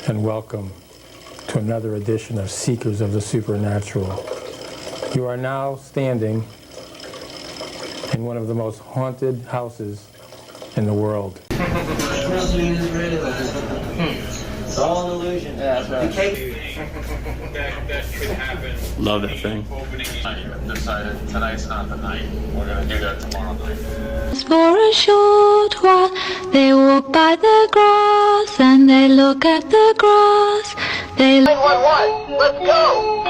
and welcome to another edition of Seekers of the Supernatural. You are now standing in one of the most haunted houses in the world. It's all an illusion. Yeah, that's right. That could happen. Love that thing. Opening night, decided tonight's not the night. We're gonna do that tomorrow night. For a short while, they walk by the grass and they look at the grass. They 911, let's go!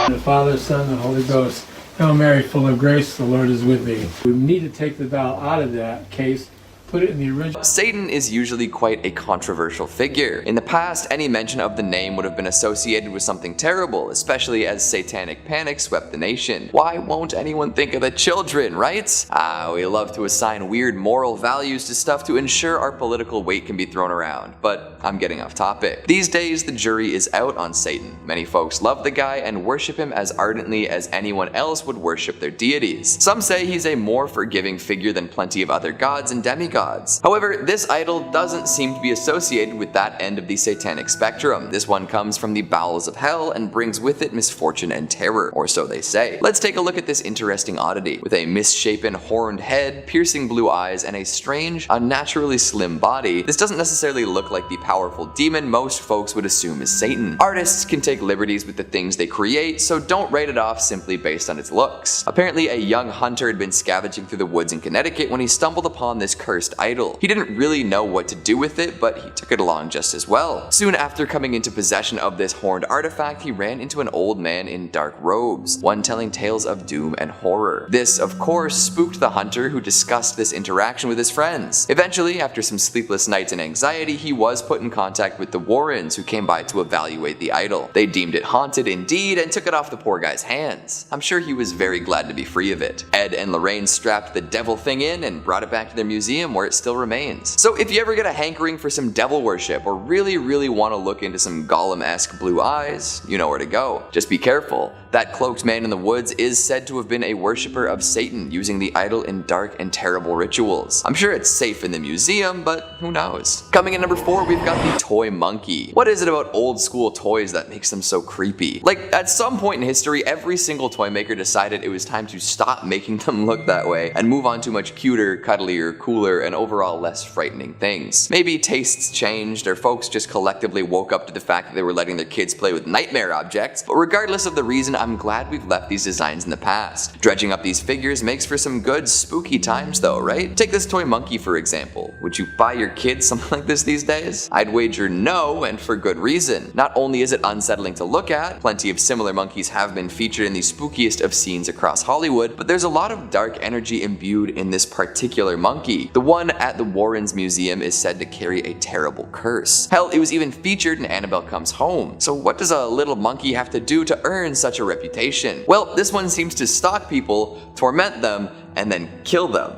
The Father, Son, and Holy Ghost. Hail Mary, full of grace, the Lord is with thee. We need to take the doll out of that case, put it in the original. Satan is usually quite a controversial figure. In the past, any mention of the name would have been associated with something terrible, especially as satanic panic swept the nation. Why won't anyone think of the children, right? We love to assign weird moral values to stuff to ensure our political weight can be thrown around, but I'm getting off topic. These days, the jury is out on Satan. Many folks love the guy and worship him as ardently as anyone else would worship their deities. Some say he's a more forgiving figure than plenty of other gods and demigods. However, this idol doesn't seem to be associated with that end of the satanic spectrum. This one comes from the bowels of hell and brings with it misfortune and terror, or so they say. Let's take a look at this interesting oddity. With a misshapen horned head, piercing blue eyes, and a strange, unnaturally slim body, this doesn't necessarily look like the powerful demon most folks would assume is Satan. Artists can take liberties with the things they create, so don't write it off simply based on its looks. Apparently, a young hunter had been scavenging through the woods in Connecticut when he stumbled upon this cursed idol. He didn't really know what to do with it, but he took it along just as well. Soon after coming into possession of this horned artifact, he ran into an old man in dark robes, one telling tales of doom and horror. This, of course, spooked the hunter, who discussed this interaction with his friends. Eventually, after some sleepless nights and anxiety, he was put in contact with the Warrens, who came by to evaluate the idol. They deemed it haunted indeed and took it off the poor guy's hands. I'm sure he was very glad to be free of it. Ed and Lorraine strapped the devil thing in and brought it back to their museum, where it still remains. So if you ever get a hankering for some devil worship or really want to look into some Gollum-esque blue eyes, you know where to go. Just be careful. That cloaked man in the woods is said to have been a worshipper of Satan, using the idol in dark and terrible rituals. I'm sure it's safe in the museum, but who knows. Coming in number 4, we've got the toy monkey. What is it about old school toys that makes them so creepy? Like, at some point in history, every single toy maker decided it was time to stop making them look that way and move on to much cuter, cuddlier, cooler, and overall less frightening things. Maybe tastes changed, or folks just collectively woke up to the fact that they were letting their kids play with nightmare objects, but regardless of the reason, I'm glad we've left these designs in the past. Dredging up these figures makes for some good spooky times though, right? Take this toy monkey for example. Would you buy your kids something like this these days? I'd wager no, and for good reason. Not only is it unsettling to look at, plenty of similar monkeys have been featured in the spookiest of scenes across Hollywood, but there's a lot of dark energy imbued in this particular monkey. The one at the Warrens Museum is said to carry a terrible curse. Hell, it was even featured in Annabelle Comes Home. So what does a little monkey have to do to earn such a reputation? Well, this one seems to stalk people, torment them, and then kill them.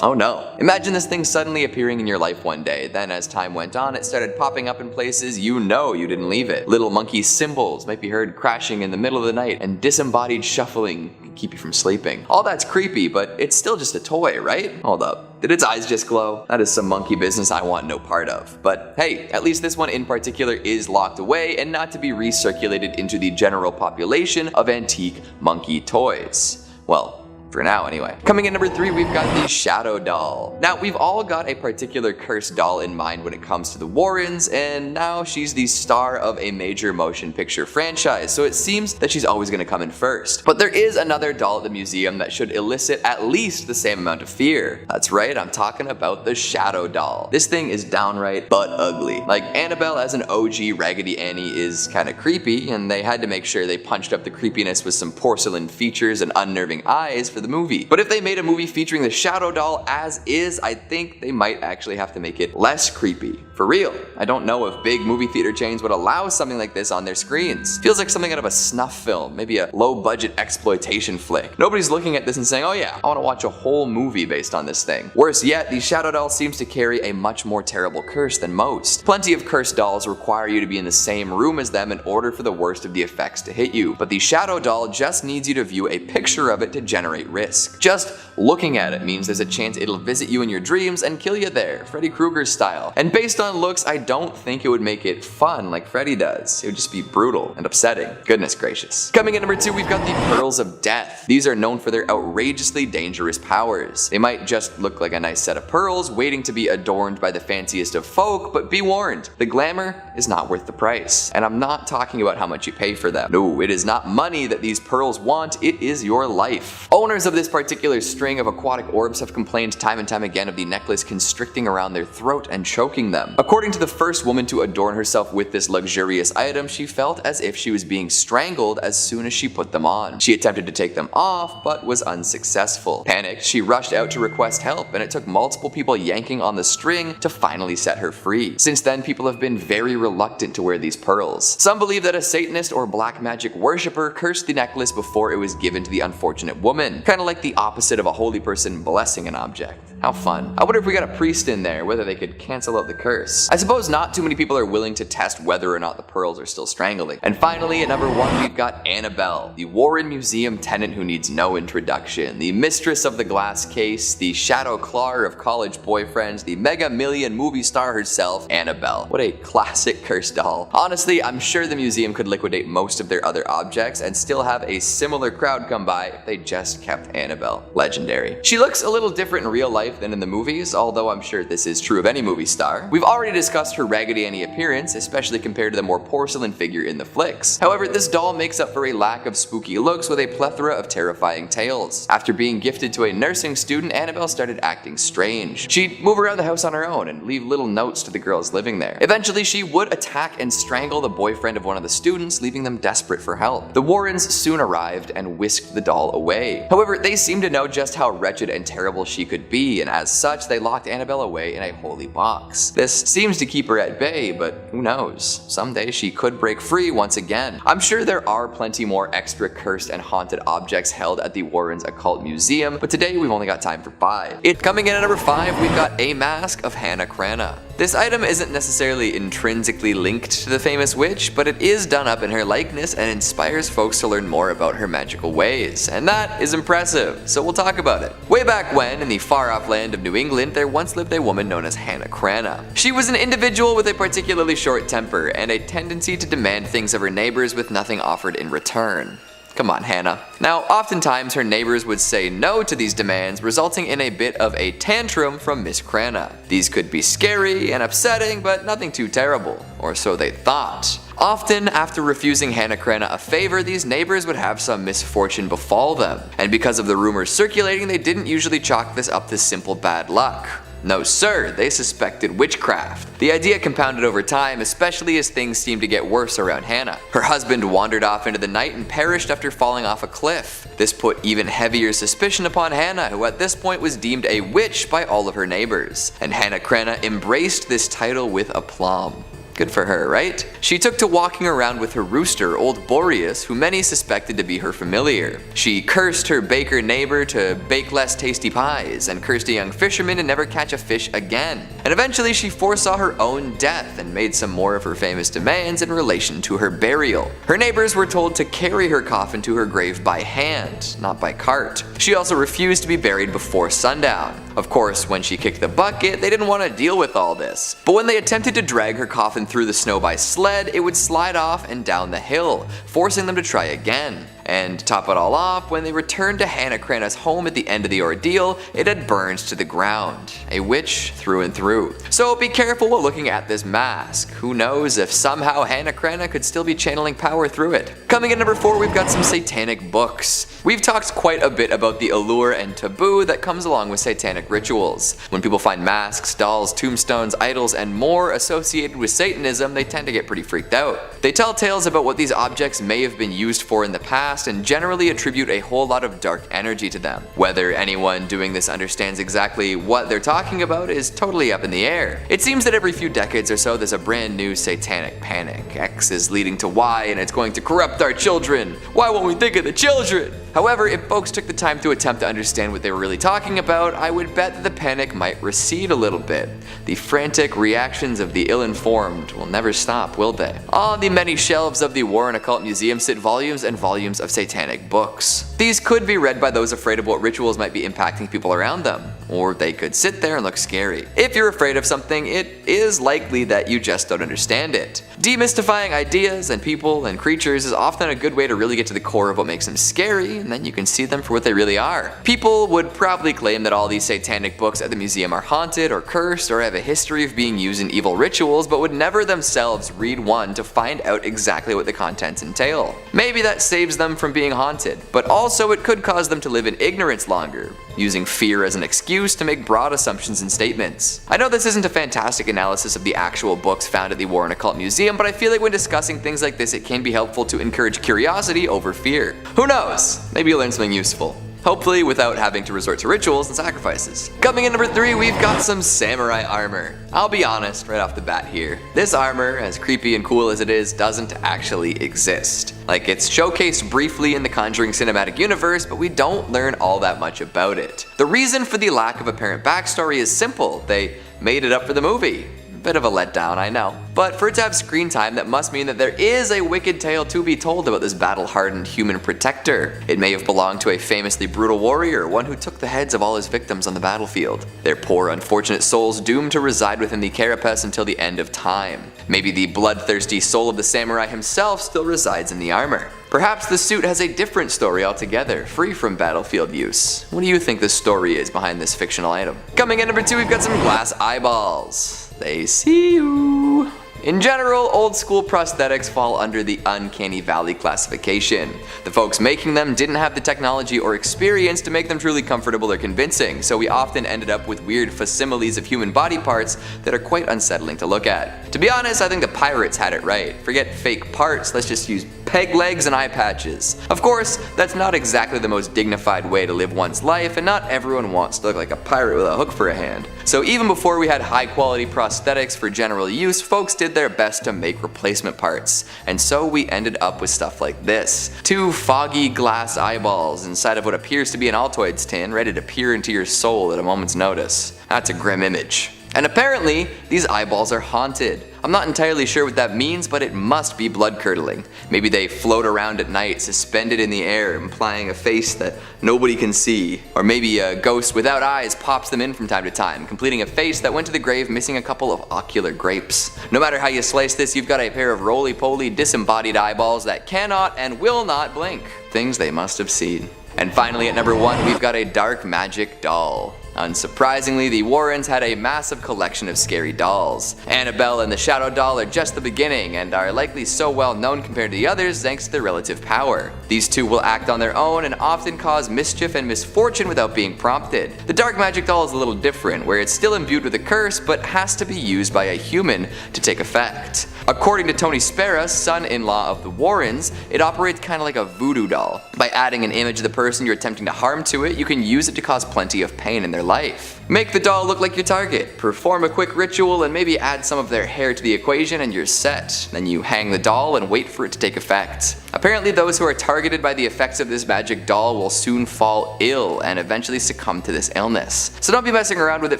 Oh no. Imagine this thing suddenly appearing in your life one day, then as time went on, it started popping up in places you know you didn't leave it. Little monkey cymbals might be heard crashing in the middle of the night, and disembodied shuffling can keep you from sleeping. All that's creepy, but it's still just a toy, right? Hold up. Did its eyes just glow? That is some monkey business I want no part of. But hey, at least this one in particular is locked away and not to be recirculated into the general population of antique monkey toys. Well, for now anyway. Coming in number 3, we've got the Shadow Doll. Now, we've all got a particular cursed doll in mind when it comes to the Warrens, and now she's the star of a major motion picture franchise, so it seems that she's always gonna come in first. But there is another doll at the museum that should elicit at least the same amount of fear. That's right, I'm talking about the Shadow Doll. This thing is downright butt ugly. Like, Annabelle as an OG Raggedy Annie is kinda creepy, and they had to make sure they punched up the creepiness with some porcelain features and unnerving eyes for the movie. But if they made a movie featuring the Shadow Doll as is, I think they might actually have to make it less creepy. For real, I don't know if big movie theater chains would allow something like this on their screens. Feels like something out of a snuff film, maybe a low-budget exploitation flick. Nobody's looking at this and saying, oh yeah, I want to watch a whole movie based on this thing. Worse yet, the shadow doll seems to carry a much more terrible curse than most. Plenty of cursed dolls require you to be in the same room as them in order for the worst of the effects to hit you, but the shadow doll just needs you to view a picture of it to generate risk. Just looking at it means there's a chance it'll visit you in your dreams and kill you there, Freddy Krueger style. And based on looks, I don't think it would make it fun like Freddy does. It would just be brutal and upsetting. Goodness gracious. Coming in number 2, we've got the Pearls of Death. These are known for their outrageously dangerous powers. They might just look like a nice set of pearls waiting to be adorned by the fanciest of folk, but be warned, the glamour is not worth the price. And I'm not talking about how much you pay for them. No, it is not money that these pearls want, it is your life. Owners of this particular string of aquatic orbs have complained time and time again of the necklace constricting around their throat and choking them. According to the first woman to adorn herself with this luxurious item, she felt as if she was being strangled as soon as she put them on. She attempted to take them off, but was unsuccessful. Panicked, she rushed out to request help, and it took multiple people yanking on the string to finally set her free. Since then, people have been very reluctant to wear these pearls. Some believe that a Satanist or black magic worshipper cursed the necklace before it was given to the unfortunate woman, kind of like the opposite of a holy person blessing an object. How fun. I wonder if we got a priest in there, whether they could cancel out the curse. I suppose not too many people are willing to test whether or not the pearls are still strangling. And finally, at number 1, we've got Annabelle, the Warren Museum tenant who needs no introduction, the mistress of the glass case, the shadow clawer of college boyfriends, the mega million movie star herself, Annabelle. What a classic cursed doll. Honestly, I'm sure the museum could liquidate most of their other objects and still have a similar crowd come by if they just kept Annabelle. Legendary. She looks a little different in real life than in the movies, although I'm sure this is true of any movie star. We've already discussed her Raggedy Annie appearance, especially compared to the more porcelain figure in the flicks. However, this doll makes up for a lack of spooky looks with a plethora of terrifying tales. After being gifted to a nursing student, Annabelle started acting strange. She'd move around the house on her own and leave little notes to the girls living there. Eventually, she would attack and strangle the boyfriend of one of the students, leaving them desperate for help. The Warrens soon arrived and whisked the doll away. However, they seemed to know just how wretched and terrible she could be, and as such, they locked Annabelle away in a holy box. This seems to keep her at bay, but who knows? Someday she could break free once again. I'm sure there are plenty more extra cursed and haunted objects held at the Warrens Occult Museum, but today we've only got time for 5. Coming in at number 5, we've got a mask of Hannah Cranna. This item isn't necessarily intrinsically linked to the famous witch, but it is done up in her likeness and inspires folks to learn more about her magical ways, and that is impressive, so we'll talk about it. Way back when, in the far-off land of New England, there once lived a woman known as Hannah Cranna. She was an individual with a particularly short temper and a tendency to demand things of her neighbors with nothing offered in return. Come on, Hannah. Now, oftentimes her neighbors would say no to these demands, resulting in a bit of a tantrum from Miss Cranna. These could be scary and upsetting, but nothing too terrible, or so they thought. Often, after refusing Hannah Cranna a favor, these neighbors would have some misfortune befall them, and because of the rumors circulating, they didn't usually chalk this up to simple bad luck. No sir, they suspected witchcraft. The idea compounded over time, especially as things seemed to get worse around Hannah. Her husband wandered off into the night and perished after falling off a cliff. This put even heavier suspicion upon Hannah, who at this point was deemed a witch by all of her neighbors. And Hannah Cranna embraced this title with aplomb. Good for her, right? She took to walking around with her rooster, old Boreas, who many suspected to be her familiar. She cursed her baker neighbor to bake less tasty pies, and cursed a young fisherman to never catch a fish again. And eventually she foresaw her own death and made some more of her famous demands in relation to her burial. Her neighbors were told to carry her coffin to her grave by hand, not by cart. She also refused to be buried before sundown. Of course, when she kicked the bucket, they didn't want to deal with all this. But when they attempted to drag her coffin through the snow by sled, it would slide off and down the hill, forcing them to try again. And to top it all off, when they returned to Hannah Cranna's home at the end of the ordeal, it had burned to the ground. A witch through and through. So be careful while looking at this mask. Who knows if somehow Hannah Cranna could still be channeling power through it. Coming in number 4, we've got some Satanic Books. We've talked quite a bit about the allure and taboo that comes along with satanic rituals. When people find masks, dolls, tombstones, idols, and more associated with Satanism, they tend to get pretty freaked out. They tell tales about what these objects may have been used for in the past, past and generally attribute a whole lot of dark energy to them. Whether anyone doing this understands exactly what they're talking about is totally up in the air. It seems that every few decades or so there's a brand new satanic panic. X is leading to Y and it's going to corrupt our children. Why won't we think of the children? However, if folks took the time to attempt to understand what they were really talking about, I would bet that the panic might recede a little bit. The frantic reactions of the ill-informed will never stop, will they? On the many shelves of the Warren Occult Museum sit volumes and volumes of satanic books. These could be read by those afraid of what rituals might be impacting people around them, or they could sit there and look scary. If you're afraid of something, it is likely that you just don't understand it. Demystifying ideas and people and creatures is often a good way to really get to the core of what makes them scary, and then you can see them for what they really are. People would probably claim that all these satanic books at the museum are haunted or cursed or have a history of being used in evil rituals, but would never themselves read one to find out exactly what the contents entail. Maybe that saves them from being haunted, but also it could cause them to live in ignorance longer, using fear as an excuse to make broad assumptions and statements. I know this isn't a fantastic analysis of the actual books found at the Warren Occult Museum, but I feel like when discussing things like this it can be helpful to encourage curiosity over fear. Who knows? Maybe you'll learn something useful. Hopefully without having to resort to rituals and sacrifices. Coming in number 3, we've got some samurai armor. I'll be honest right off the bat here. This armor, as creepy and cool as it is, doesn't actually exist. Like, it's showcased briefly in the Conjuring cinematic universe, but we don't learn all that much about it. The reason for the lack of apparent backstory is simple. They made it up for the movie. Bit of a letdown, I know. But for it to have screen time, that must mean that there is a wicked tale to be told about this battle-hardened human protector. It may have belonged to a famously brutal warrior, one who took the heads of all his victims on the battlefield. Their poor, unfortunate souls doomed to reside within the carapace until the end of time. Maybe the bloodthirsty soul of the samurai himself still resides in the armor. Perhaps the suit has a different story altogether, free from battlefield use. What do you think the story is behind this fictional item? Coming in number 2, we've got some glass eyeballs. They see you. In general, old school prosthetics fall under the uncanny valley classification. The folks making them didn't have the technology or experience to make them truly comfortable or convincing, so we often ended up with weird facsimiles of human body parts that are quite unsettling to look at. To be honest, I think the pirates had it right. Forget fake parts, let's just use peg legs and eye patches. Of course, that's not exactly the most dignified way to live one's life, and not everyone wants to look like a pirate with a hook for a hand. So even before we had high quality prosthetics for general use, folks did their best to make replacement parts. And so we ended up with stuff like this. 2 foggy glass eyeballs inside of what appears to be an Altoids tin, ready to peer into your soul at a moment's notice. That's a grim image. And apparently, these eyeballs are haunted. I'm not entirely sure what that means, but it must be blood-curdling. Maybe they float around at night, suspended in the air, implying a face that nobody can see. Or maybe a ghost without eyes pops them in from time to time, completing a face that went to the grave missing a couple of ocular grapes. No matter how you slice this, you've got a pair of roly-poly, disembodied eyeballs that cannot and will not blink. Things they must have seen. And finally, at number 1, we've got a dark magic doll. Unsurprisingly, the Warrens had a massive collection of scary dolls. Annabelle and the Shadow Doll are just the beginning, and are likely so well known compared to the others thanks to their relative power. These two will act on their own and often cause mischief and misfortune without being prompted. The Dark Magic Doll is a little different, where it's still imbued with a curse, but has to be used by a human to take effect. According to Tony Spera, son-in-law of the Warrens, it operates kind of like a voodoo doll. By adding an image of the person you're attempting to harm to it, you can use it to cause plenty of pain in their life. Make the doll look like your target, perform a quick ritual, and maybe add some of their hair to the equation and you're set. Then you hang the doll and wait for it to take effect. Apparently those who are targeted by the effects of this magic doll will soon fall ill and eventually succumb to this illness. So don't be messing around with it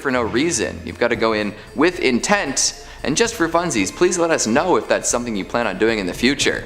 for no reason. You've got to go in with intent. And just for funsies, please let us know if that's something you plan on doing in the future.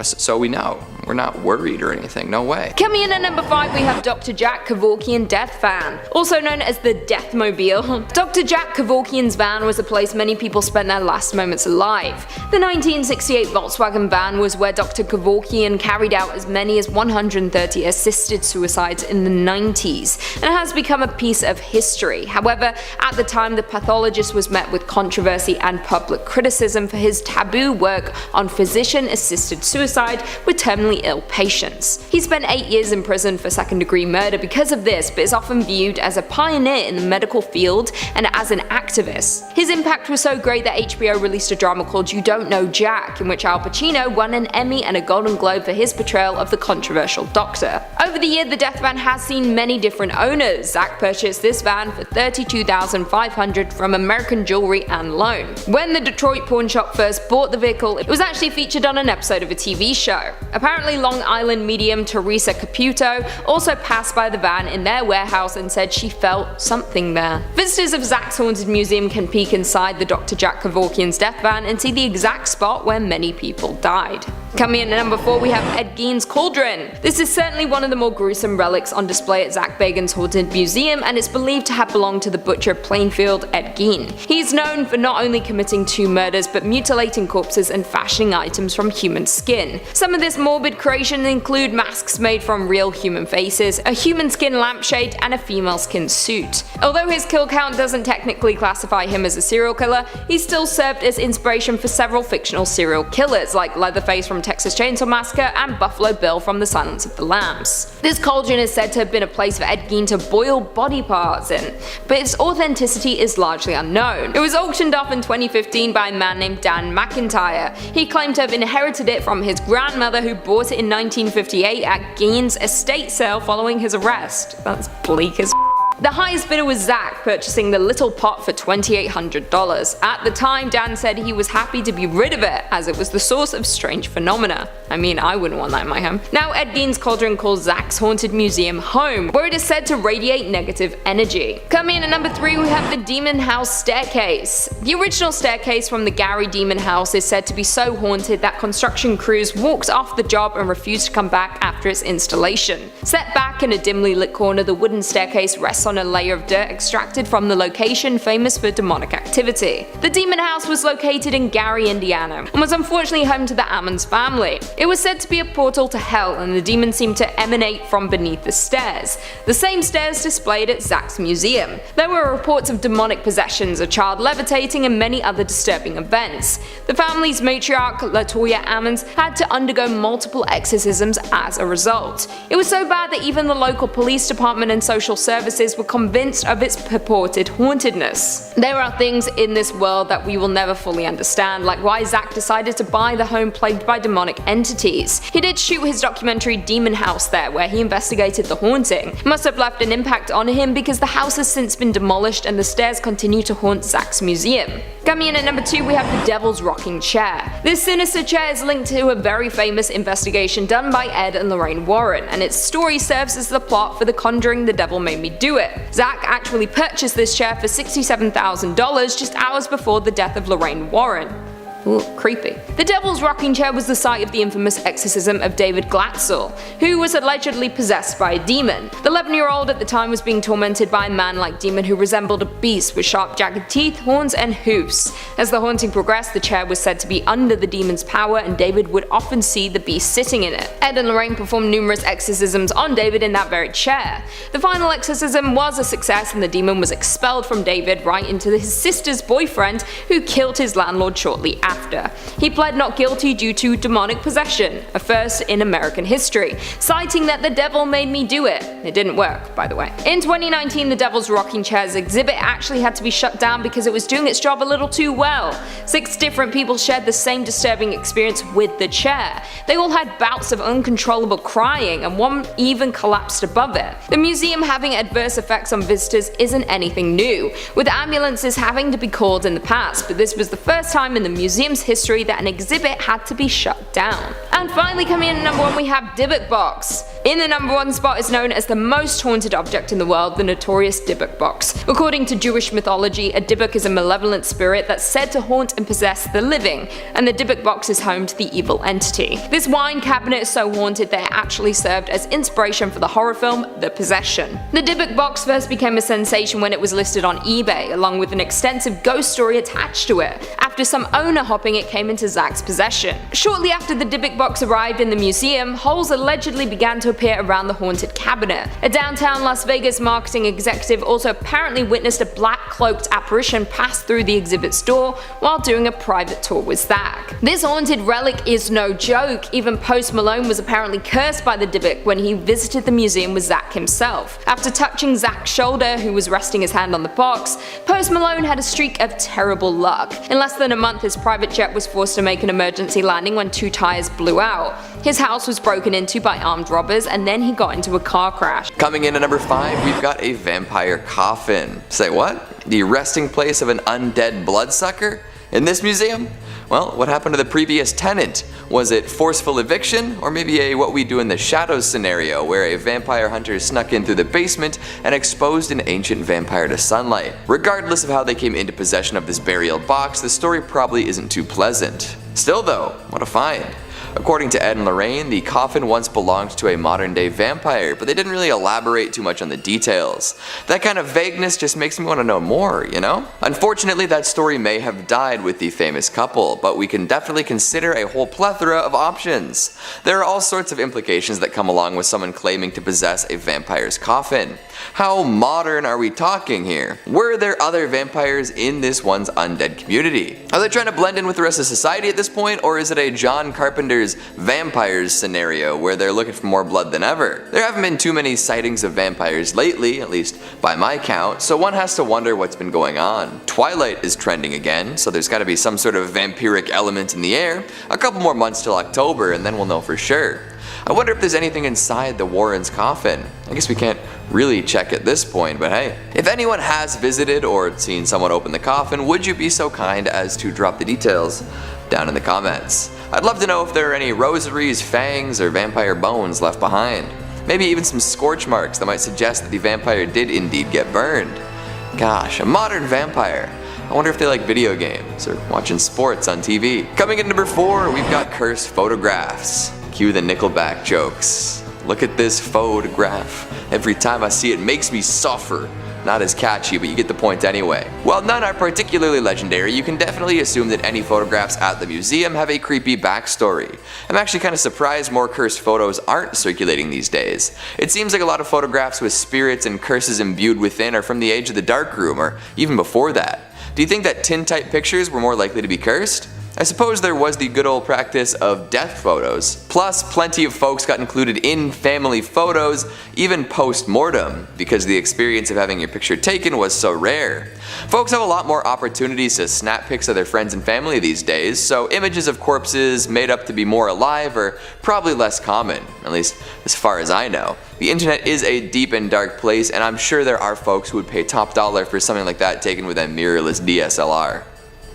So we know. We're not worried or anything, no way. Coming in at number 5, we have Dr. Jack Kevorkian Death Van, also known as the Deathmobile. Dr. Jack Kevorkian's van was a place many people spent their last moments alive. The 1968 Volkswagen van was where Dr. Kevorkian carried out as many as 130 assisted suicides in the 90s, and has become a piece of history. However, at the time the pathologist was met with controversy and public criticism for his taboo work on physician-assisted assisted suicide with terminally ill patients. He spent 8 years in prison for second-degree murder because of this, but is often viewed as a pioneer in the medical field and as an activist. His impact was so great that HBO released a drama called You Don't Know Jack, in which Al Pacino won an Emmy and a Golden Globe for his portrayal of the controversial doctor. Over the year, the death van has seen many different owners. Zach purchased this van for $32,500 from American Jewelry and Loan. When the Detroit pawn shop first bought the vehicle, it was actually featured on an episode of a TV show. Apparently, Long Island medium Teresa Caputo also passed by the van in their warehouse and said she felt something there. Visitors of Zach's Haunted Museum can peek inside the Dr. Jack Kevorkian's death van and see the exact spot where many people died. Coming in at number 4, we have Ed Gein's Cauldron. This is certainly one of the more gruesome relics on display at Zach Bagans' Haunted Museum, and it's believed to have belonged to the butcher of Plainfield, Ed Gein. He's known for not only committing 2 murders, but mutilating corpses and fashioning items from human skin. Some of this morbid creation include masks made from real human faces, a human skin lampshade, and a female skin suit. Although his kill count doesn't technically classify him as a serial killer, he still served as inspiration for several fictional serial killers, like Leatherface from Texas Chainsaw Massacre and Buffalo Bill from The Silence of the Lambs. This cauldron is said to have been a place for Ed Gein to boil body parts in, but its authenticity is largely unknown. It was auctioned off in 2015 by a man named Dan McIntyre. He claimed to have inherited it from his grandmother, who bought it in 1958 at Gein's estate sale following his arrest. That's bleak as The highest bidder was Zach, purchasing the little pot for $2,800. At the time, Dan said he was happy to be rid of it, as it was the source of strange phenomena. I mean, I wouldn't want that in my home. Now, Ed Gein's Cauldron calls Zach's Haunted Museum home, where it is said to radiate negative energy. Coming in at number 3, we have the Demon House Staircase. The original staircase from the Gary Demon House is said to be so haunted that construction crews walked off the job and refused to come back after its installation. Set back in a dimly lit corner, the wooden staircase rests on a layer of dirt extracted from the location famous for demonic activity. The Demon House was located in Gary, Indiana, and was unfortunately home to the Ammons family. It was said to be a portal to hell, and the demons seemed to emanate from beneath the stairs. The same stairs displayed at Zach's museum. There were reports of demonic possessions, a child levitating, and many other disturbing events. The family's matriarch, LaToya Ammons, had to undergo multiple exorcisms as a result. It was so bad that even the local police department and social services were convinced of its purported hauntedness. There are things in this world that we will never fully understand, like why Zach decided to buy the home plagued by demonic entities. He did shoot his documentary Demon House there, where he investigated the haunting. It must have left an impact on him because the house has since been demolished and the stairs continue to haunt Zach's museum. Coming in at number 2, we have the Devil's Rocking Chair. This sinister chair is linked to a very famous investigation done by Ed and Lorraine Warren, and its story serves as the plot for the Conjuring The Devil Made Me Do It. Zach actually purchased this chair for $67,000 just hours before the death of Lorraine Warren. Ooh, creepy. The Devil's Rocking Chair was the site of the infamous exorcism of David Glatzel, who was allegedly possessed by a demon. The 11-year-old at the time was being tormented by a man-like demon who resembled a beast with sharp, jagged teeth, horns, and hoofs. As the haunting progressed, the chair was said to be under the demon's power, and David would often see the beast sitting in it. Ed and Lorraine performed numerous exorcisms on David in that very chair. The final exorcism was a success, and the demon was expelled from David right into his sister's boyfriend, who killed his landlord shortly after. He pled not guilty due to demonic possession, a first in American history, citing that the devil made me do it. It didn't work, by the way. In 2019, the Devil's Rocking Chair's exhibit actually had to be shut down because it was doing its job a little too well. 6 different people shared the same disturbing experience with the chair. They all had bouts of uncontrollable crying, and one even collapsed above it. The museum having adverse effects on visitors isn't anything new, with ambulances having to be called in the past, but this was the first time in the museum's history that an exhibit had to be shut down. And finally, coming in at number 1, we have Diuk Box. In the number 1 spot is known as the most haunted object in the world, the Notious Diuk Box. According to Jewish mythology, a Diuk is a malevolent spirit that's said to haunt and possess the living, and the Diuk Box is home to the evil entity. This wine cabinet is so haunted that it actually served as inspiration for the horror film The Possession. The Diuk Box first became a sensation when it was listed on eBay, along with an extensive ghost story attached to it. After after some owner hopping it came into Zach's possession. Shortly after the Diuk box arrived in the museum, holes allegedly began to appear around the haunted cabinet. A downtown Las Vegas marketing executive also apparently witnessed a black cloaked apparition pass through the exhibit's door while doing a private tour with Zach. This haunted relic is no joke. Even Post Malone was apparently cursed by the Diuk when he visited the museum with Zach himself. After touching Zach's shoulder, who was resting his hand on the box, Post Malone had a streak of terrible luck. In less than a month, his private jet was forced to make an emergency landing when 2 tires blew out. His house was broken into by armed robbers, and then he got into a car crash. Coming in at number 5, we've got a vampire coffin. Say what? The resting place of an undead bloodsucker? In this museum? Well, what happened to the previous tenant? Was it forceful eviction, or maybe a what we do in the shadows scenario where a vampire hunter snuck in through the basement and exposed an ancient vampire to sunlight? Regardless of how they came into possession of this burial box, the story probably isn't too pleasant. Still though, what a find. According to Ed and Lorraine, the coffin once belonged to a modern day vampire, but they didn't really elaborate too much on the details. That kind of vagueness just makes me want to know more, you know? Unfortunately, that story may have died with the famous couple, but we can definitely consider a whole plethora of options. There are all sorts of implications that come along with someone claiming to possess a vampire's coffin. How modern are we talking here? Were there other vampires in this one's undead community? Are they trying to blend in with the rest of society at this point, or is it a John Carpenter's vampires scenario where they're looking for more blood than ever? There haven't been too many sightings of vampires lately, at least by my count, so one has to wonder what's been going on. Twilight is trending again, so there's gotta be some sort of vampiric element in the air. A couple more months till October and then we'll know for sure. I wonder if there's anything inside the Warrens' coffin. I guess we can't really check at this point, but hey. If anyone has visited or seen someone open the coffin, would you be so kind as to drop the details down in the comments? I'd love to know if there are any rosaries, fangs, or vampire bones left behind. Maybe even some scorch marks that might suggest that the vampire did indeed get burned. Gosh, a modern vampire. I wonder if they like video games or watching sports on TV. Coming in number 4, we've got cursed photographs. Cue the Nickelback jokes. Look at this photograph. Every time I see it makes me suffer. Not as catchy, but you get the point anyway. While none are particularly legendary, you can definitely assume that any photographs at the museum have a creepy backstory. I'm actually kind of surprised more cursed photos aren't circulating these days. It seems like a lot of photographs with spirits and curses imbued within are from the age of the darkroom, or even before that. Do you think that tin-type pictures were more likely to be cursed? I suppose there was the good old practice of death photos. Plus, plenty of folks got included in family photos, even post-mortem, because the experience of having your picture taken was so rare. Folks have a lot more opportunities to snap pics of their friends and family these days, so images of corpses made up to be more alive are probably less common, at least as far as I know. The internet is a deep and dark place, and I'm sure there are folks who would pay top dollar for something like that taken with a mirrorless DSLR.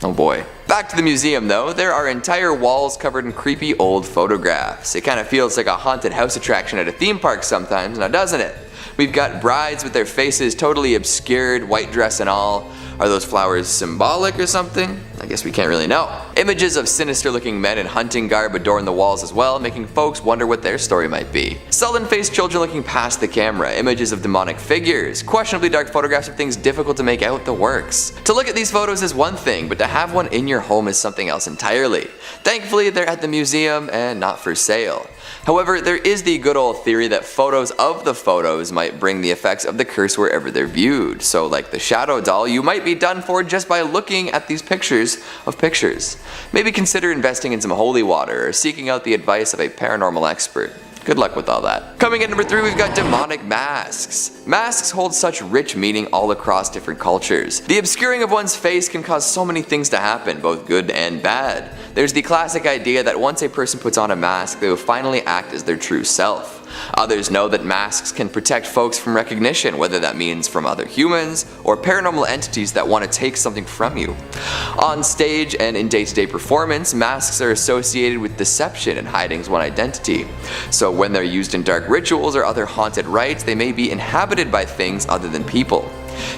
Oh boy. Back to the museum though, there are entire walls covered in creepy old photographs. It kind of feels like a haunted house attraction at a theme park sometimes, now doesn't it? We've got brides with their faces totally obscured, white dress and all. Are those flowers symbolic or something? I guess we can't really know. Images of sinister looking men in hunting garb adorn the walls as well, making folks wonder what their story might be. Sullen-faced children looking past the camera, images of demonic figures, questionably dark photographs of things difficult to make out the works. To look at these photos is one thing, but to have one in your home is something else entirely. Thankfully, they're at the museum and not for sale. However, there is the good old theory that photos of the photos might bring the effects of the curse wherever they're viewed. So like the shadow doll, you might be done for just by looking at these pictures of pictures. Maybe consider investing in some holy water or seeking out the advice of a paranormal expert. Good luck with all that. Coming in number 3, we've got demonic masks. Masks hold such rich meaning all across different cultures. The obscuring of one's face can cause so many things to happen, both good and bad. There's the classic idea that once a person puts on a mask, they will finally act as their true self. Others know that masks can protect folks from recognition, whether that means from other humans or paranormal entities that want to take something from you. On stage and in day-to-day performance, masks are associated with deception and hiding one's identity. So when they're used in dark rituals or other haunted rites, they may be inhabited by things other than people.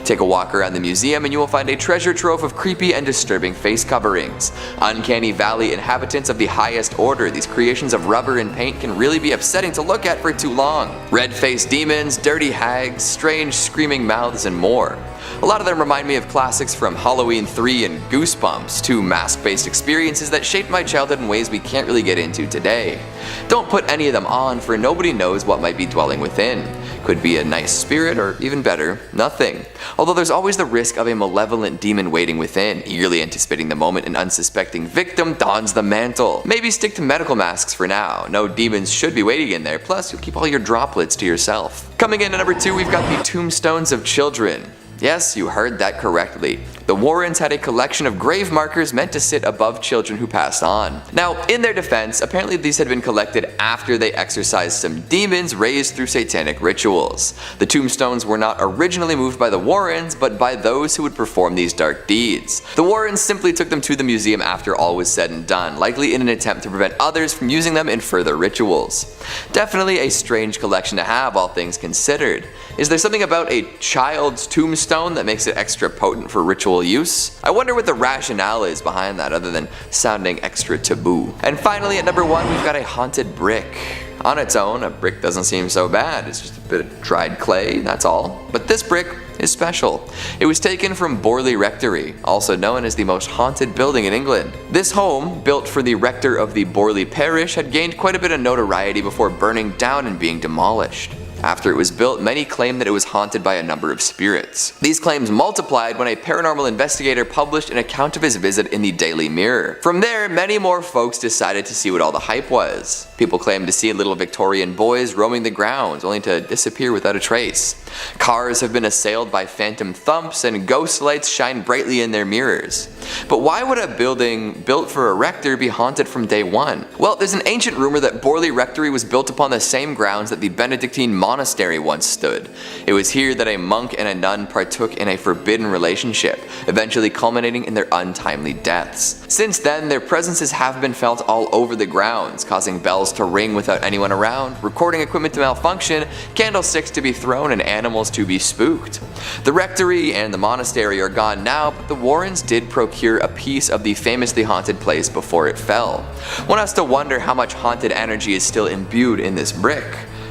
Take a walk around the museum and you will find a treasure trove of creepy and disturbing face coverings. Uncanny Valley inhabitants of the highest order, these creations of rubber and paint can really be upsetting to look at for too long. Red-faced demons, dirty hags, strange screaming mouths, and more. A lot of them remind me of classics from Halloween 3 and Goosebumps, two mask-based experiences that shaped my childhood in ways we can't really get into today. Don't put any of them on, for nobody knows what might be dwelling within. Could be a nice spirit, or even better, nothing. Although there's always the risk of a malevolent demon waiting within, eagerly anticipating the moment an unsuspecting victim dons the mantle. Maybe stick to medical masks for now. No demons should be waiting in there, plus you'll keep all your droplets to yourself. Coming in at number 2, we've got the Tombstones of Children. Yes, you heard that correctly. The Warrens had a collection of grave markers meant to sit above children who passed on. Now, in their defense, apparently these had been collected after they exorcised some demons raised through satanic rituals. The tombstones were not originally moved by the Warrens, but by those who would perform these dark deeds. The Warrens simply took them to the museum after all was said and done, likely in an attempt to prevent others from using them in further rituals. Definitely a strange collection to have, all things considered. Is there something about a child's tombstone that makes it extra potent for ritual use? I wonder what the rationale is behind that, other than sounding extra taboo. And finally, at number 1, we've got a haunted brick. On its own, a brick doesn't seem so bad. It's just a bit of dried clay, that's all. But this brick is special. It was taken from Borley Rectory, also known as the most haunted building in England. This home, built for the rector of the Borley parish, had gained quite a bit of notoriety before burning down and being demolished. After it was built, many claimed that it was haunted by a number of spirits. These claims multiplied when a paranormal investigator published an account of his visit in the Daily Mirror. From there, many more folks decided to see what all the hype was. People claimed to see little Victorian boys roaming the grounds, only to disappear without a trace. Cars have been assailed by phantom thumps, and ghost lights shine brightly in their mirrors. But why would a building built for a rector be haunted from day one? Well, there's an ancient rumor that Borley Rectory was built upon the same grounds that the Benedictine monastery once stood. It was here that a monk and a nun partook in a forbidden relationship, eventually culminating in their untimely deaths. Since then, their presences have been felt all over the grounds, causing bells to ring without anyone around, recording equipment to malfunction, candlesticks to be thrown, and animals to be spooked. The rectory and the monastery are gone now, but the Warrens did procure a piece of the famously haunted place before it fell. One has to wonder how much haunted energy is still imbued in this brick.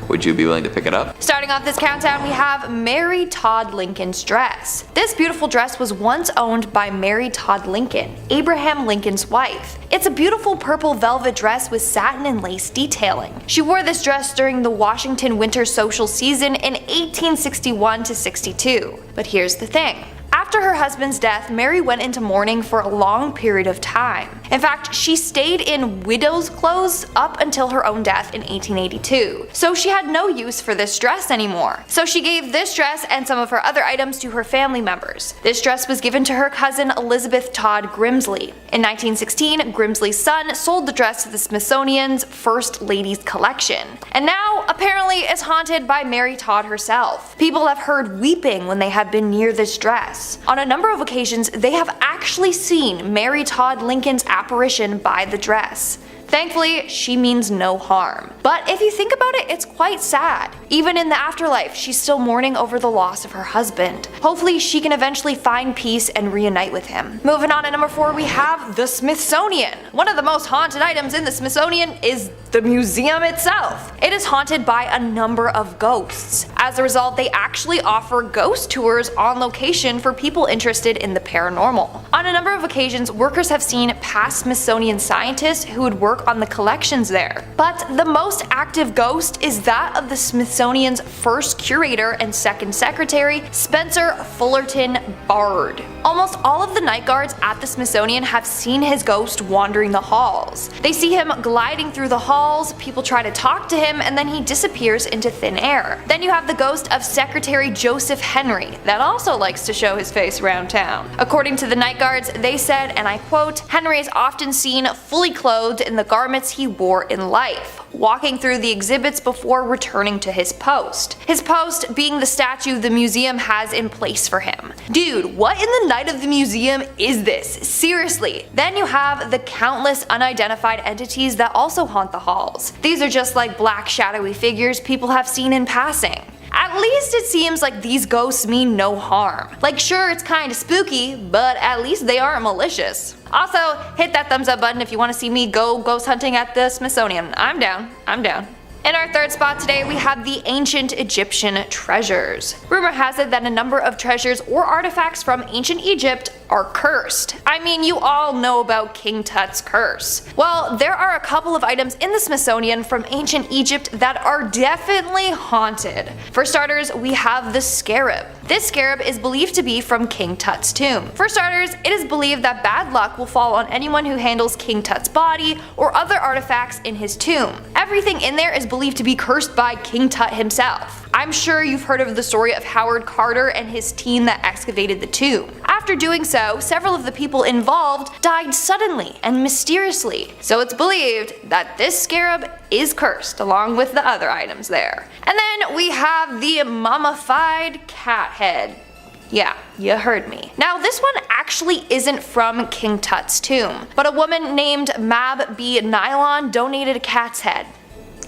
Would you be willing to pick it up? Starting off this countdown, we have Mary Todd Lincoln's dress. This beautiful dress was once owned by Mary Todd Lincoln, Abraham Lincoln's wife. It's a beautiful purple velvet dress with satin and lace detailing. She wore this dress during the Washington winter social season in 1861 to 62. But here's the thing. After her husband's death, Mary went into mourning for a long period of time. In fact, she stayed in widow's clothes up until her own death in 1882. So she had no use for this dress anymore. So she gave this dress and some of her other items to her family members. This dress was given to her cousin Elizabeth Todd Grimsley. In 1916, Grimsley's son sold the dress to the Smithsonian's First Ladies collection. And now, apparently, it's haunted by Mary Todd herself. People have heard weeping when they have been near this dress. On a number of occasions, they have actually seen Mary Todd Lincoln's apparition by the dress. Thankfully, she means no harm. But if you think about it, it's quite sad. Even in the afterlife, she's still mourning over the loss of her husband. Hopefully, she can eventually find peace and reunite with him. Moving on to number 4, we have the Smithsonian. One of the most haunted items in the Smithsonian is the museum itself. It is haunted by a number of ghosts. As a result, they actually offer ghost tours on location for people interested in the paranormal. On a number of occasions, workers have seen past Smithsonian scientists who would work on the collections there. But the most active ghost is that of the Smithsonian's first curator and second secretary, Spencer Fullerton Bard. Almost all of the night guards at the Smithsonian have seen his ghost wandering the halls. They see him gliding through the halls, people try to talk to him, and then he disappears into thin air. Then you have the ghost of Secretary Joseph Henry that also likes to show his face around town. According to the night guards, they said, and I quote, "Henry is often seen fully clothed in the garments he wore in life, walking through the exhibits before returning to his post. His post being the statue the museum has in place for him." Dude, what in the night of the museum is this? Seriously. Then you have the countless unidentified entities that also haunt the halls. These are just like black shadowy figures people have seen in passing. At least it seems like these ghosts mean no harm. Like, sure, it's kinda spooky, but at least they aren't malicious. Also, hit that thumbs up button if you want to see me go ghost hunting at the Smithsonian. I'm down. In our third spot today, we have the ancient Egyptian treasures. Rumor has it that a number of treasures or artifacts from ancient Egypt are cursed. I mean, you all know about King Tut's curse. Well, there are a couple of items in the Smithsonian from ancient Egypt that are definitely haunted. For starters, we have the scarab. This scarab is believed to be from King Tut's tomb. For starters, it is believed that bad luck will fall on anyone who handles King Tut's body or other artifacts in his tomb. Everything in there is believed to be cursed by King Tut himself. I'm sure you've heard of the story of Howard Carter and his team that excavated the tomb. After doing so, several of the people involved died suddenly and mysteriously, so it's believed that this scarab is cursed along with the other items there. And then we have the mummified cat head. Yeah, you heard me. Now this one actually isn't from King Tut's tomb, but a woman named Mab B. Nylon donated a cat's head.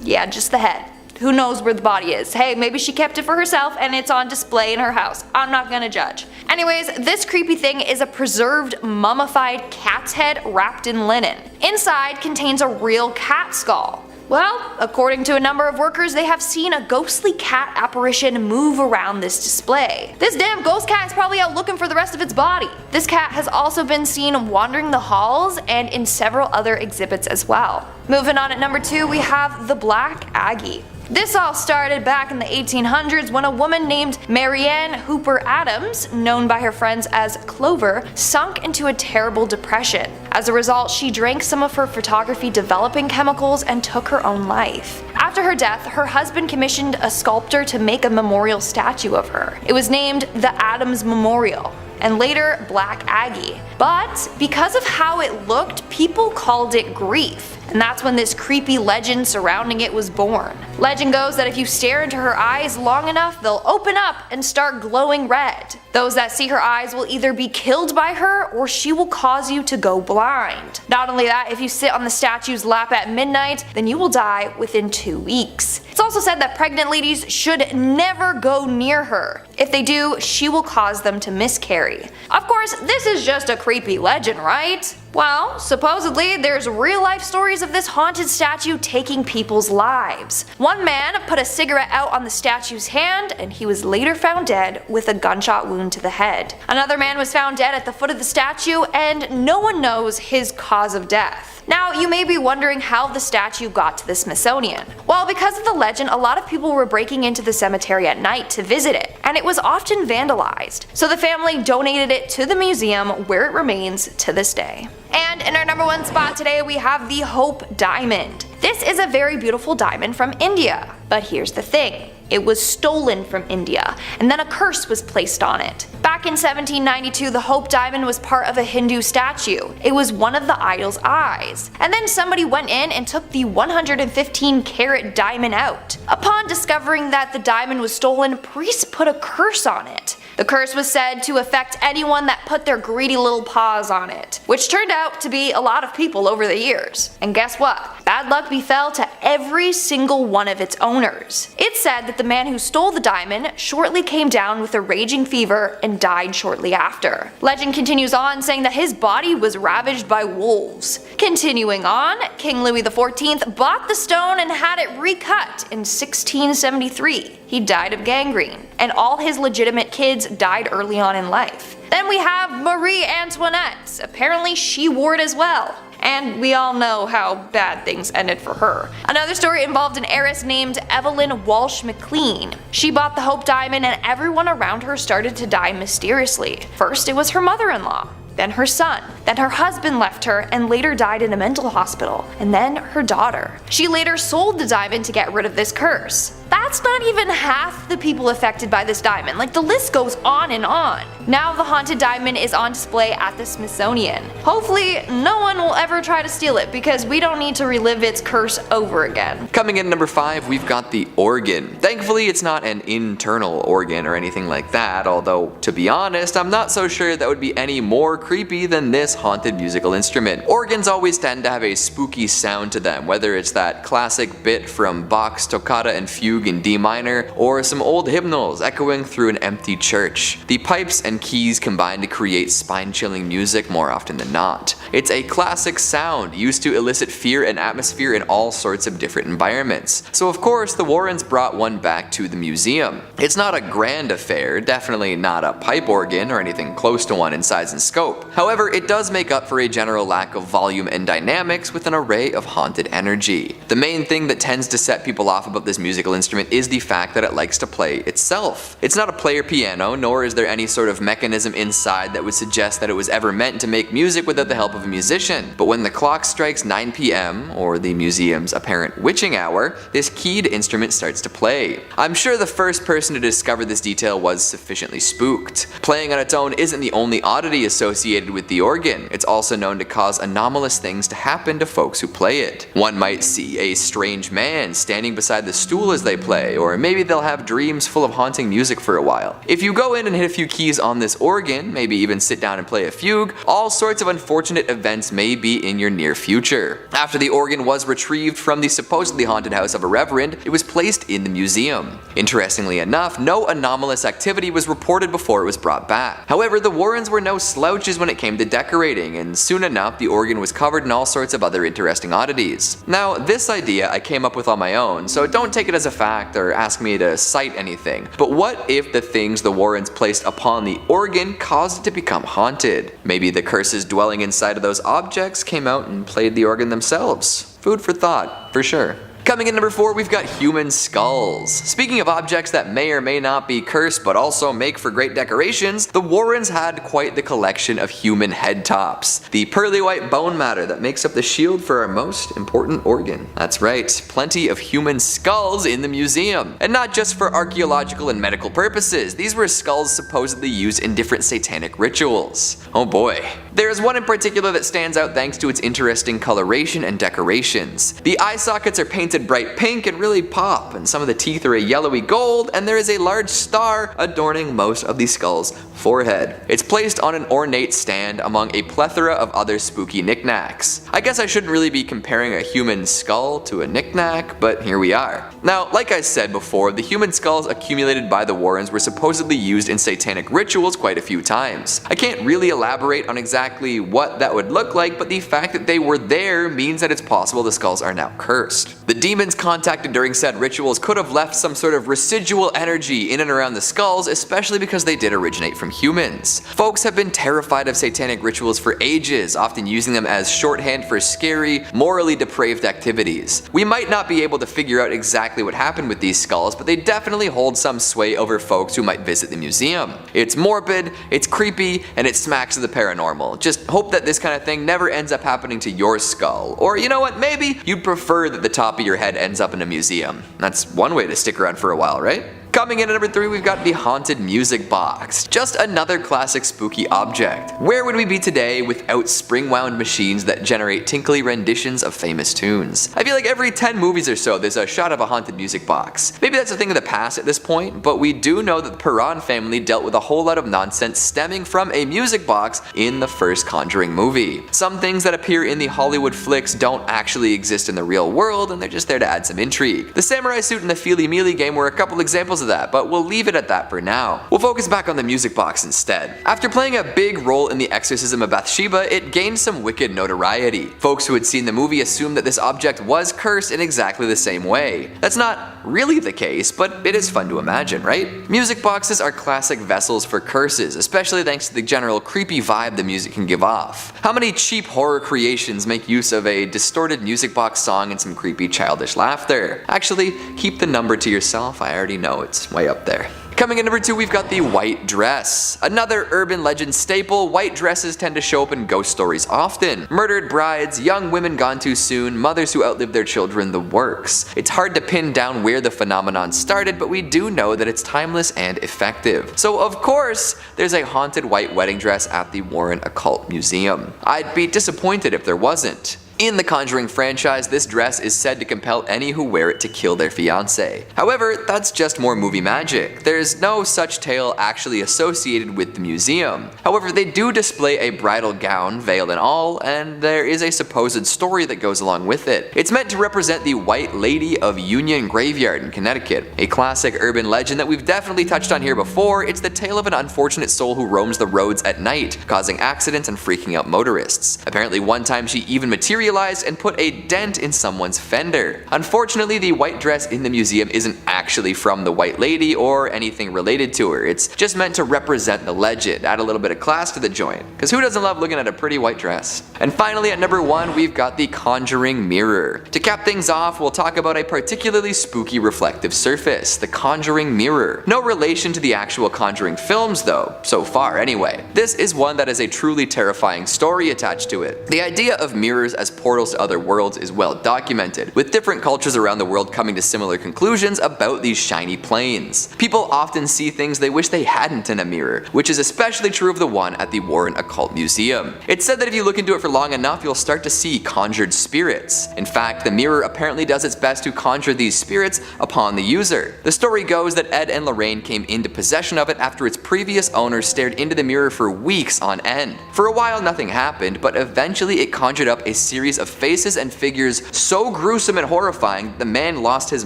Yeah, just the head. Who knows where the body is? Hey, maybe she kept it for herself and it's on display in her house. I'm not gonna judge. Anyways, this creepy thing is a preserved mummified cat's head wrapped in linen. Inside contains a real cat skull. Well, according to a number of workers, they have seen a ghostly cat apparition move around this display. This damn ghost cat is probably out looking for the rest of its body. This cat has also been seen wandering the halls and in several other exhibits as well. Moving on at number 2, we have the Black Aggie. This all started back in the 1800s when a woman named Marianne Hooper Adams, known by her friends as Clover, sunk into a terrible depression. As a result, she drank some of her photography developing chemicals and took her own life. After her death, her husband commissioned a sculptor to make a memorial statue of her. It was named the Adams Memorial, and later Black Aggie. But because of how it looked, people called it Grief. And that's when this creepy legend surrounding it was born. Legend goes that if you stare into her eyes long enough, they'll open up and start glowing red. Those that see her eyes will either be killed by her or she will cause you to go blind. Not only that, if you sit on the statue's lap at midnight, then you will die within 2 weeks. It's also said that pregnant ladies should never go near her. If they do, she will cause them to miscarry. Of course, this is just a creepy legend, right? Well, supposedly there's real life stories of this haunted statue taking people's lives. One man put a cigarette out on the statue's hand and he was later found dead with a gunshot wound to the head. Another man was found dead at the foot of the statue and no one knows his cause of death. Now, you may be wondering how the statue got to the Smithsonian. Well, because of the legend, a lot of people were breaking into the cemetery at night to visit it, and it was often vandalized. So the family donated it to the museum where it remains to this day. And in our number 1 spot today, we have the Hope Diamond. This is a very beautiful diamond from India, but here's the thing. It was stolen from India, and then a curse was placed on it. Back in 1792, the Hope Diamond was part of a Hindu statue. It was one of the idol's eyes. And then somebody went in and took the 115-carat diamond out. Upon discovering that the diamond was stolen, priests put a curse on it. The curse was said to affect anyone that put their greedy little paws on it, which turned out to be a lot of people over the years. And guess what? Bad luck befell to every single one of its owners. It's said that the man who stole the diamond shortly came down with a raging fever and died shortly after. Legend continues on saying that his body was ravaged by wolves. Continuing on, King Louis XIV bought the stone and had it recut in 1673. He died of gangrene, and all his legitimate kids died early on in life. Then we have Marie Antoinette. Apparently she wore it as well. And we all know how bad things ended for her. Another story involved an heiress named Evelyn Walsh McLean. She bought the Hope Diamond and everyone around her started to die mysteriously. First it was her mother-in-law, then her son, then her husband left her and later died in a mental hospital, and then her daughter. She later sold the diamond to get rid of this curse. That's not even half the people affected by this diamond, like the list goes on and on. Now the haunted diamond is on display at the Smithsonian. Hopefully no one will ever try to steal it because we don't need to relive its curse over again. Coming in number 5, we've got the organ. Thankfully it's not an internal organ or anything like that, although to be honest, I'm not so sure that would be any more creepy than this haunted musical instrument. Organs always tend to have a spooky sound to them, whether it's that classic bit from Bach's Toccata and Fugue in in D minor, or some old hymnals echoing through an empty church. The pipes and keys combine to create spine-chilling music more often than not. It's a classic sound used to elicit fear and atmosphere in all sorts of different environments. So of course the Warrens brought one back to the museum. It's not a grand affair, definitely not a pipe organ or anything close to one in size and scope. However, it does make up for a general lack of volume and dynamics with an array of haunted energy. The main thing that tends to set people off about this musical instrument is the fact that it likes to play itself. It's not a player piano, nor is there any sort of mechanism inside that would suggest that it was ever meant to make music without the help of a musician. But when the clock strikes 9 p.m., or the museum's apparent witching hour, this keyed instrument starts to play. I'm sure the first person to discover this detail was sufficiently spooked. Playing on its own isn't the only oddity associated with the organ. It's also known to cause anomalous things to happen to folks who play it. One might see a strange man standing beside the stool as they play, or maybe they'll have dreams full of haunting music for a while. If you go in and hit a few keys on this organ, maybe even sit down and play a fugue, all sorts of unfortunate events may be in your near future. After the organ was retrieved from the supposedly haunted house of a reverend, it was placed in the museum. Interestingly enough, no anomalous activity was reported before it was brought back. However, the Warrens were no slouches when it came to decorating, and soon enough the organ was covered in all sorts of other interesting oddities. Now, this idea I came up with on my own, so don't take it as a fact or ask me to cite anything. But what if the things the Warrens placed upon the organ caused it to become haunted? Maybe the curses dwelling inside of those objects came out and played the organ themselves. Food for thought, for sure. Coming in number 4, we've got human skulls. Speaking of objects that may or may not be cursed but also make for great decorations, the Warrens had quite the collection of human head tops. The pearly white bone matter that makes up the shield for our most important organ. That's right, plenty of human skulls in the museum. And not just for archaeological and medical purposes, these were skulls supposedly used in different satanic rituals. Oh boy. There's one in particular that stands out thanks to its interesting coloration and decorations. The eye sockets are painted bright pink and really pop, and some of the teeth are a yellowy gold, and there is a large star adorning most of the skull's forehead. It's placed on an ornate stand among a plethora of other spooky knickknacks. I guess I shouldn't really be comparing a human skull to a knickknack, but here we are. Now, like I said before, the human skulls accumulated by the Warrens were supposedly used in satanic rituals quite a few times. I can't really elaborate on exactly what that would look like, but the fact that they were there means that it's possible the skulls are now cursed. The demons contacted during said rituals could have left some sort of residual energy in and around the skulls, especially because they did originate from humans. Folks have been terrified of satanic rituals for ages, often using them as shorthand for scary, morally depraved activities. We might not be able to figure out exactly what happened with these skulls, but they definitely hold some sway over folks who might visit the museum. It's morbid, it's creepy, and it smacks of the paranormal. Just hope that this kind of thing never ends up happening to your skull. Or you know what, maybe you'd prefer that the top of your head ends up in a museum. That's one way to stick around for a while, right? Coming in at number 3, we've got the Haunted Music Box. Just another classic spooky object. Where would we be today without spring-wound machines that generate tinkly renditions of famous tunes? I feel like every 10 movies or so there's a shot of a haunted music box. Maybe that's a thing of the past at this point, but we do know that the Perron family dealt with a whole lot of nonsense stemming from a music box in the first Conjuring movie. Some things that appear in the Hollywood flicks don't actually exist in the real world, and they're just there to add some intrigue. The samurai suit and the Feely Mealy game were a couple examples of that, but we'll leave it at that for now. We'll focus back on the music box instead. After playing a big role in the exorcism of Bathsheba, it gained some wicked notoriety. Folks who had seen the movie assumed that this object was cursed in exactly the same way. That's not really the case, but it is fun to imagine, right? Music boxes are classic vessels for curses, especially thanks to the general creepy vibe the music can give off. How many cheap horror creations make use of a distorted music box song and some creepy childish laughter? Actually, keep the number to yourself, I already know it's way up there. Coming in number 2, we've got the white dress. Another urban legend staple, white dresses tend to show up in ghost stories often. Murdered brides, young women gone too soon, mothers who outlive their children, the works. It's hard to pin down where the phenomenon started, but we do know that it's timeless and effective. So of course, there's a haunted white wedding dress at the Warren Occult Museum. I'd be disappointed if there wasn't. In the Conjuring franchise, this dress is said to compel any who wear it to kill their fiancé. However, that's just more movie magic. There's no such tale actually associated with the museum. However, they do display a bridal gown, veil and all, and there is a supposed story that goes along with it. It's meant to represent the White Lady of Union Graveyard in Connecticut, a classic urban legend that we've definitely touched on here before. It's the tale of an unfortunate soul who roams the roads at night, causing accidents and freaking out motorists. Apparently one time she even materialized and put a dent in someone's fender. Unfortunately, the white dress in the museum isn't actually from the White Lady or anything related to her. It's just meant to represent the legend, add a little bit of class to the joint, because who doesn't love looking at a pretty white dress? And finally, at number 1, we've got the Conjuring Mirror. To cap things off, we'll talk about a particularly spooky reflective surface, the Conjuring Mirror. No relation to the actual Conjuring films though, so far anyway. This is one that has a truly terrifying story attached to it. The idea of mirrors as portals to other worlds is well documented, with different cultures around the world coming to similar conclusions about these shiny planes. People often see things they wish they hadn't in a mirror, which is especially true of the one at the Warren Occult Museum. It's said that if you look into it for long enough, you'll start to see conjured spirits. In fact, the mirror apparently does its best to conjure these spirits upon the user. The story goes that Ed and Lorraine came into possession of it after its previous owner stared into the mirror for weeks on end. For a while nothing happened, but eventually it conjured up a series of faces and figures so gruesome and horrifying the man lost his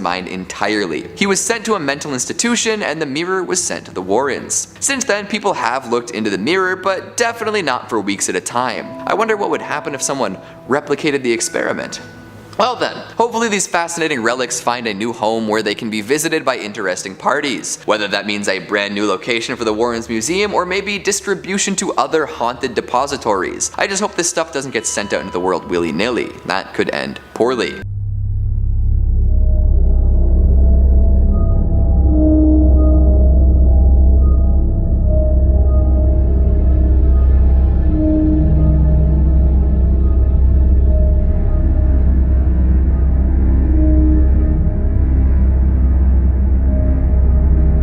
mind entirely. He was sent to a mental institution and the mirror was sent to the Warrens. Since then, people have looked into the mirror, but definitely not for weeks at a time. I wonder what would happen if someone replicated the experiment. Well then, hopefully these fascinating relics find a new home where they can be visited by interesting parties. Whether that means a brand new location for the Warrens Museum or maybe distribution to other haunted depositories. I just hope this stuff doesn't get sent out into the world willy-nilly. That could end poorly.